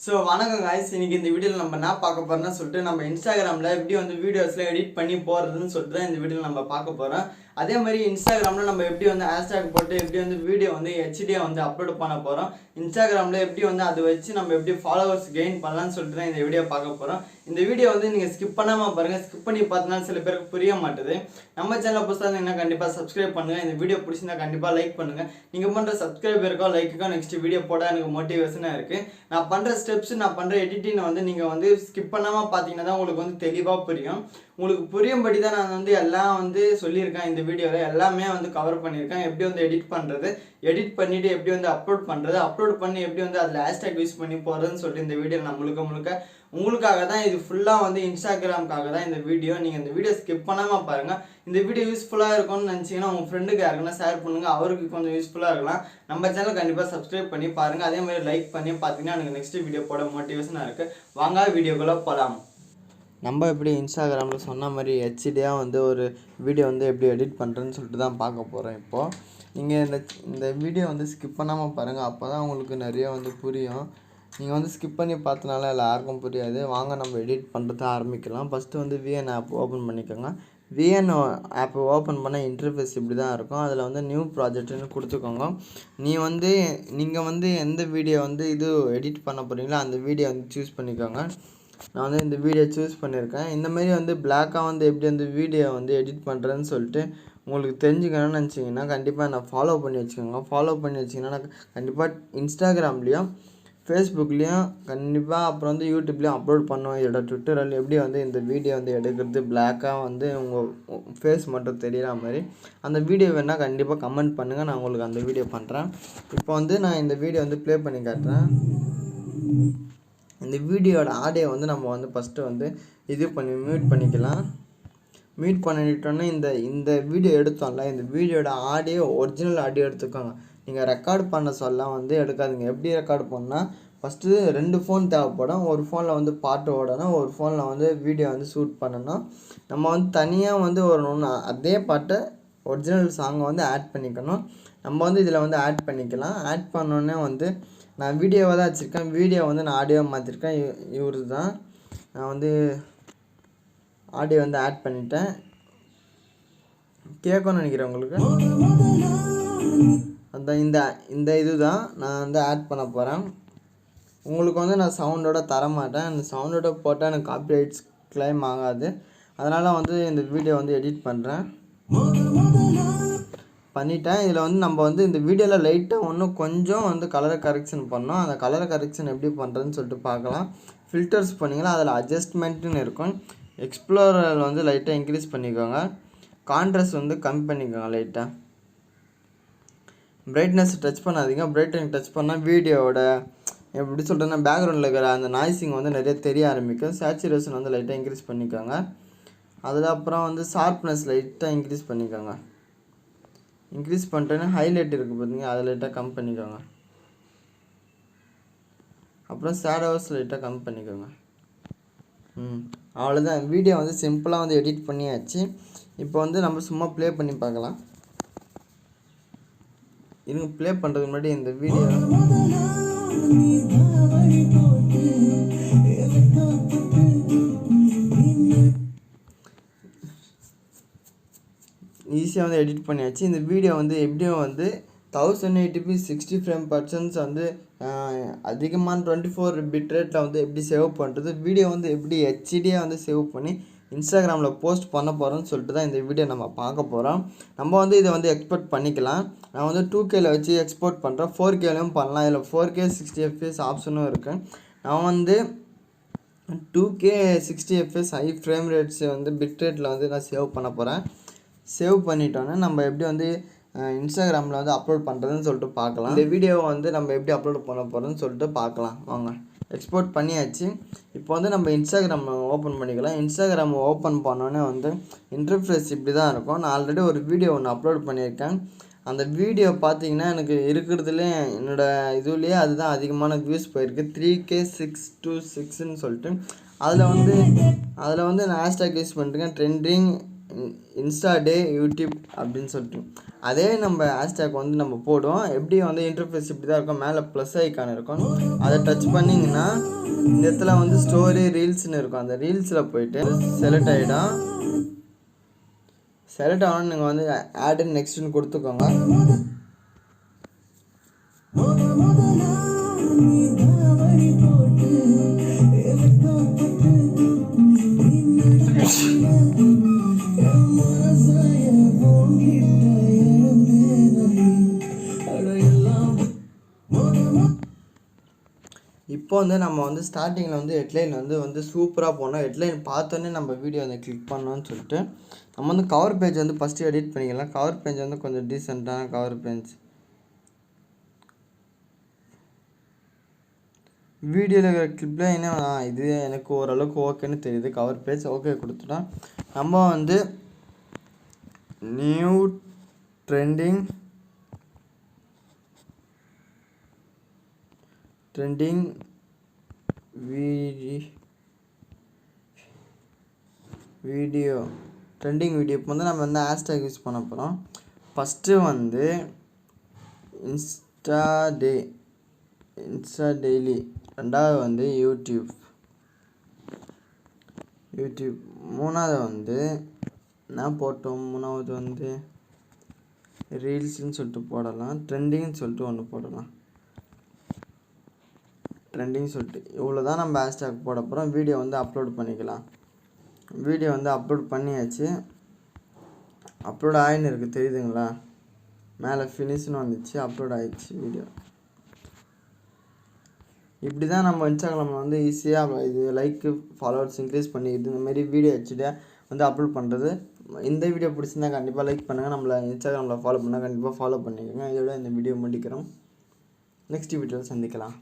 So வணக்கம் guys, இன்னைக்கு இந்த வீடியோவில் நம்ம என்ன பார்க்க போகிறோம்னு சொல்லிட்டு நம்ம இன்ஸ்டாகிராமில் எப்படி வந்து வீடியோஸில் எடிட் பண்ணி போகிறதுன்னு சொல்லிட்டு தான் இந்த வீடியோவில் நம்ம பார்க்க போகிறோம். அதே மாதிரி இன்ஸ்டாகிராமில் நம்ம எப்படி வந்து ஹேஷ்டாக் போட்டு எப்படி வந்து வீடியோ வந்து ஹெச்டியாக வந்து அப்லோட் பண்ண போகிறோம். இன்ஸ்டாகிராமில் எப்படி வந்து அதை வச்சு நம்ம எப்படி ஃபாலோவர்ஸ் கெயின் பண்ணலான்னு சொல்லிட்டு தான் இந்த வீடியோ பார்க்க போகிறோம். இந்த வீடியோ வந்து நீங்கள் ஸ்கிப் பண்ணாமல் பாருங்கள். ஸ்கிப் பண்ணி பார்த்தீங்கன்னா சில பேருக்கு புரிய மாட்டுது. நம்ம சேனலை புதுசாக இருந்தீங்கன்னா கண்டிப்பாக சப்ஸ்கிரைப் பண்ணுங்கள். இந்த வீடியோ பிடிச்சிருந்தா கண்டிப்பாக லைக் பண்ணுங்கள். நீங்கள் பண்ணுற சப்ஸ்கிரைபருக்கோ லைக்குக்கோ நெக்ஸ்ட் வீடியோ போட எனக்கு மோட்டிவேஷனாக இருக்குது. நான் பண்ணுற ஸ்டெப்ஸ், நான் பண்ணுற எடிட்டிங் வந்து நீங்கள் வந்து ஸ்கிப் பண்ணாமல் பார்த்தீங்கன்னா தான் உங்களுக்கு வந்து தெளிவாக புரியும். உங்களுக்கு புரியும்படி தான் நான் வந்து எல்லாம் வந்து சொல்லியிருக்கேன். இந்த வீடியோவில் எல்லாமே வந்து கவர் பண்ணியிருக்கேன். எப்படி வந்து எடிட் பண்ணுறது, எடிட் பண்ணிவிட்டு எப்படி வந்து அப்லோட் பண்ணுறது, அப்லோட் பண்ணி எப்படி வந்து அதில் ஹேஷ்டாக் யூஸ் பண்ணி போகிறதுன்னு சொல்லிட்டு இந்த வீடியோ நான் முழுக்க உங்களுக்காக தான். இது ஃபுல்லாக வந்து இன்ஸ்டாகிராமுக்காக தான் இந்த வீடியோ. நீங்கள் இந்த வீடியோ ஸ்கிப் பண்ணாமல் பாருங்கள். இந்த வீடியோ யூஸ்ஃபுல்லாக இருக்கும்னு நினச்சிங்கன்னா உங்கள் ஃப்ரெண்டுக்கு யாருக்குன்னா ஷேர் பண்ணுங்கள். அவருக்கு கொஞ்சம் யூஸ்ஃபுல்லாக இருக்கலாம். நம்ம சேனல் கண்டிப்பாக சப்ஸ்கிரைப் பண்ணி பாருங்கள். அதே மாதிரி லைக் பண்ணி பார்த்தீங்கன்னா எனக்கு நெக்ஸ்ட் வீடியோ போட மோட்டிவேஷனாக இருக்குது. வாங்க வீடியோக்குள்ளே போகலாம். நம்ம எப்படி இன்ஸ்டாகிராமில் சொன்ன மாதிரி ஹெச்டியாக வந்து ஒரு வீடியோ வந்து எப்படி எடிட் பண்ணுறேன்னு சொல்லிட்டு தான் பார்க்க போகிறோம். இப்போது நீங்கள் இந்த வீடியோ வந்து ஸ்கிப் பண்ணாமல் பாருங்கள். அப்போ தான் உங்களுக்கு நிறைய வந்து புரியும். நீங்கள் வந்து ஸ்கிப் பண்ணி பார்த்தனால யாருக்கும் புரியாது. வாங்க நம்ம எடிட் பண்ணுறத ஆரம்பிக்கலாம். ஃபஸ்ட்டு வந்து விஎன் ஆப் ஓப்பன் பண்ணிக்கோங்க. விஎன் ஆப் ஓப்பன் பண்ண இன்டர்ஃபேஸ் இப்படி தான் இருக்கும். அதில் வந்து நியூ ப்ராஜெக்ட்னு கொடுத்துக்கோங்க. நீங்கள் வந்து எந்த வீடியோ வந்து இது எடிட் பண்ண போகிறீங்களோ அந்த வீடியோ வந்து சூஸ் பண்ணிக்கோங்க. நான் வந்து இந்த வீடியோ சூஸ் பண்ணியிருக்கேன். இந்தமாரி வந்து பிளாக்காக வந்து எப்படி வந்து வீடியோ வந்து எடிட் பண்ணுறேன்னு சொல்லிட்டு உங்களுக்கு தெரிஞ்சுக்கணும்னு நினச்சிங்கன்னா கண்டிப்பாக நான் ஃபாலோ பண்ணி வச்சுக்கோங்க. ஃபாலோ பண்ணி வச்சிங்கன்னா நான் கண்டிப்பாக இன்ஸ்டாகிராம்லேயும் ஃபேஸ்புக்லேயும் கண்டிப்பாக அப்புறம் வந்து யூடியூப்லேயும் அப்லோட் பண்ணுவேன். இதோட ட்விட்டரில் எப்படி வந்து இந்த வீடியோ வந்து எடுக்கிறது, பிளாக்காக வந்து உங்கள் ஃபேஸ் மட்டும் தெரிகிற மாதிரி அந்த வீடியோ வேணால் கண்டிப்பாக கமெண்ட் பண்ணுங்கள். நான் உங்களுக்கு அந்த வீடியோ பண்ணுறேன். இப்போ வந்து நான் இந்த வீடியோ வந்து ப்ளே பண்ணி காட்டுறேன். இந்த வீடியோட ஆடியோ வந்து நம்ம வந்து ஃபஸ்ட்டு வந்து மியூட் பண்ணிக்கலாம். மியூட் பண்ணிட்டோன்னே இந்த வீடியோ எடுத்தோம்ல, இந்த வீடியோட ஆடியோ ஒரிஜினல் ஆடியோ எடுத்துக்கோங்க. நீங்கள் ரெக்கார்ட் பண்ண சொல்ல வந்து எடுக்காதுங்க. எப்படி ரெக்கார்ட் பண்ணால் ஃபஸ்ட்டு 2 ஃபோன் தேவைப்படும். ஒரு ஃபோனில் வந்து பாட்டு ஓடணும், ஒரு ஃபோனில் வந்து வீடியோ வந்து ஷூட் பண்ணணும். நம்ம வந்து தனியாக வந்து அதே பாட்டை ஒரிஜினல் சாங்கை வந்து ஆட் பண்ணிக்கணும். நம்ம வந்து இதில் வந்து ஆட் பண்ணிக்கலாம். ஆட் பண்ணோன்னே வந்து நான் வீடியோவாக தான் வச்சுருக்கேன். வீடியோ வந்து நான் ஆடியோவை மாற்றிருக்கேன். இவரு தான் நான் வந்து ஆடியோ வந்து ஆட் பண்ணிட்டேன். கேட்கணும்னு நினைக்கிறேன் உங்களுக்கு. அந்த இந்த இது தான் நான் வந்து ஆட் பண்ண போகிறேன். உங்களுக்கு வந்து நான் சவுண்டோட தரமாட்டேன். அந்த சவுண்டோட போட்டால் எனக்கு காப்பிரைட்ஸ் கிளைம் ஆகாது. அதனால் வந்து இந்த வீடியோ வந்து எடிட் பண்ணிட்டேன். இதில் வந்து நம்ம வந்து இந்த வீடியோவில் லைட்டாக இன்னும் கொஞ்சம் வந்து கலரை கரெக்ஷன் பண்ணோம். அந்த கலரை கரெக்ஷன் எப்படி பண்ணுறதுன்னு சொல்லிட்டு பார்க்கலாம். ஃபில்டர்ஸ் பண்ணிங்கன்னா அதில் அட்ஜஸ்ட்மெண்ட்டுன்னு இருக்கும். எக்ஸ்ப்ளோரர் வந்து லைட்டாக இன்க்ரீஸ் பண்ணிக்கோங்க. கான்ட்ராஸ்ட் வந்து கம்மி பண்ணிக்கோங்க லைட்டாக. பிரைட்னஸ் டச் பண்ணாதீங்க. பிரைட்னஸ் டச் பண்ணால் வீடியோவோட எப்படி சொல்கிறேன்னா பேக்ரவுண்டில் இருக்கிற அந்த நாய்ஸிங் வந்து நிறைய தெரிய ஆரம்பிக்கும். சேச்சுரேஷன் வந்து லைட்டாக இன்க்ரீஸ் பண்ணிக்கோங்க. அதுக்கப்புறம் வந்து ஷார்ப்னஸ் லைட்டாக இன்க்ரீஸ் பண்ணிக்கோங்க. இன்க்ரீஸ் பண்ணிட்டோன்னா ஹைலைட் இருக்குது பார்த்தீங்க, அதை லைட்டாக கம்மி பண்ணிக்கோங்க. அப்புறம் ஷேடோஸ் லைட்டாக கம்மி பண்ணிக்கோங்க. அவ்வளோதான். வீடியோ வந்து சிம்பிளாக வந்து எடிட் பண்ணியாச்சு. இப்போ வந்து நம்ம சும்மா ப்ளே பண்ணி பார்க்கலாம். இதுங்க ப்ளே பண்ணுறதுக்கு முன்னாடி இந்த வீடியோ ஈஸியாக வந்து எடிட் பண்ணியாச்சு. இந்த வீடியோ வந்து எப்படியும் வந்து 1080p 60 ஃப்ரேம் பர்சன்ஸ் வந்து அதிகமான 24 பிட் ரேட்டில் வந்து எப்படி சேவ் பண்ணுறது, வீடியோ வந்து எப்படி ஹெச்டியாக வந்து சேவ் பண்ணி இன்ஸ்டாகிராமில் போஸ்ட் பண்ண போகிறோன்னு சொல்லிட்டு தான் இந்த வீடியோ நம்ம பார்க்க போகிறோம். நம்ம வந்து இதை வந்து எக்ஸ்போர்ட் பண்ணிக்கலாம். நான் வந்து 2Kல வச்சு எக்ஸ்போர்ட் பண்ணுறேன். 4Kலையும் பண்ணலாம். இதில் 4K 60 fps ஆப்ஷனும் இருக்குது. நான் வந்து 2K 60 fps high frame rates வந்து பிட் ரேட்டில் வந்து நான் சேவ் பண்ண போகிறேன். சேவ் பண்ணிட்டோன்னா நம்ம எப்படி வந்து இன்ஸ்டாகிராமில் வந்து அப்லோட் பண்ணுறதுன்னு சொல்லிட்டு பார்க்கலாம். இந்த வீடியோவை வந்து நம்ம எப்படி அப்லோட் பண்ண போகிறோன்னு சொல்லிட்டு பார்க்கலாம். வாங்க, எக்ஸ்போர்ட் பண்ணியாச்சு. இப்போ வந்து நம்ம இன்ஸ்டாகிராம் ஓப்பன் பண்ணிக்கலாம். இன்ஸ்டாகிராம் ஓப்பன் பண்ணோன்னே வந்து இன்டர்ஃபேஸ் இப்படி தான் இருக்கும். நான் ஆல்ரெடி ஒரு வீடியோ ஒன்று அப்லோட் பண்ணியிருக்கேன். அந்த வீடியோ பார்த்தீங்கன்னா எனக்கு இருக்கிறதுலே என்னோடய இதுலேயே அதுதான் அதிகமான வியூஸ் போயிருக்கு. 3K626ன்னு சொல்லிட்டு அதில் வந்து நான் ஹேஷ்டாக் யூஸ் பண்ணிருக்கேன். ட்ரெண்டிங் இன்ஸ்டா டே யூடியூப் அப்படின்னு சொல்லிட்டு அதே நம்ம ஹேஷ்டேக் வந்து நம்ம போடுவோம். எப்படி வந்து இன்டர்ஃபேஸ் இப்படி தான் இருக்கும், மேலே ப்ளஸ் ஐக்கான் இருக்கும், அதை டச் பண்ணிங்கன்னா இந்த இடத்துல வந்து ஸ்டோரி ரீல்ஸ்னு இருக்கும். அந்த ரீல்ஸில் போயிட்டு செலக்ட் ஆகிடும். செலக்ட் ஆகணும் நீங்கள் வந்து ஆட் நெக்ஸ்ட்னு கொடுத்துக்கோங்க. இப்போ வந்து நம்ம வந்து ஸ்டார்டிங்கில் வந்து ஹெட்லைன் வந்து சூப்பராக போனோம். ஹெட்லைன் பார்த்தோன்னே நம்ம வீடியோ வந்து கிளிக் பண்ணோன்னு சொல்லிட்டு நம்ம வந்து கவர் பேஜ் வந்து ஃபஸ்ட்டு எடிட் பண்ணிக்கலாம். கவர் பேஜ் வந்து கொஞ்சம் டீசெண்டான கவர் பேஜ். வீடியோவில் இருக்கிற கிளிப்பில் என்ன இது எனக்கு ஓரளவுக்கு ஓகேன்னு தெரியுது. கவர் பேஜ் ஓகே கொடுத்துட்டோம். நம்ம வந்து நியூ ட்ரெண்டிங் வீடியோ இப்போ வந்து நம்ம வந்து ஹேஷ்டேக் யூஸ் பண்ண போகிறோம். ஃபஸ்ட்டு வந்து இன்ஸ்டா டெய்லி, ரெண்டாவது வந்து யூடியூப், மூணாவது வந்து நான் போட்டோம். மூணாவது வந்து ரீல்ஸ்ன்னு சொல்லிட்டு போடலாம். ட்ரெண்டிங்னு சொல்லிட்டு ஒன்று போடலாம். இவ்வளோ தான் நம்ம ஹேஷ்டேக் போட போகிறோம். வீடியோ வந்து அப்லோட் பண்ணிக்கலாம். வீடியோ வந்து அப்லோட் பண்ணியாச்சு. அப்லோட் ஆகின்னு இருக்குது தெரியுதுங்களா, மேலே ஃபினிஷ்னு வந்துச்சு, அப்லோட் ஆகிடுச்சு வீடியோ. இப்படி தான் நம்ம இன்ஸ்டாகிராமில் வந்து ஈஸியாக இது லைக்கு ஃபாலோவர்ஸ் இன்க்ரீஸ் பண்ணி இதுமாரி வீடியோ வச்சுட்டு வந்து அப்லோட் பண்ணுறது. இந்த வீடியோ பிடிச்சிருந்தா கண்டிப்பாக லைக் பண்ணுங்கள். நம்மளை இன்ஸ்டாகிராமில் ஃபாலோ பண்ணால் கண்டிப்பாக ஃபாலோ பண்ணிக்கோங்க. இதோட இந்த வீடியோ முடிக்கிறோம். நெக்ஸ்ட் வீடியோவில் சந்திக்கலாம்.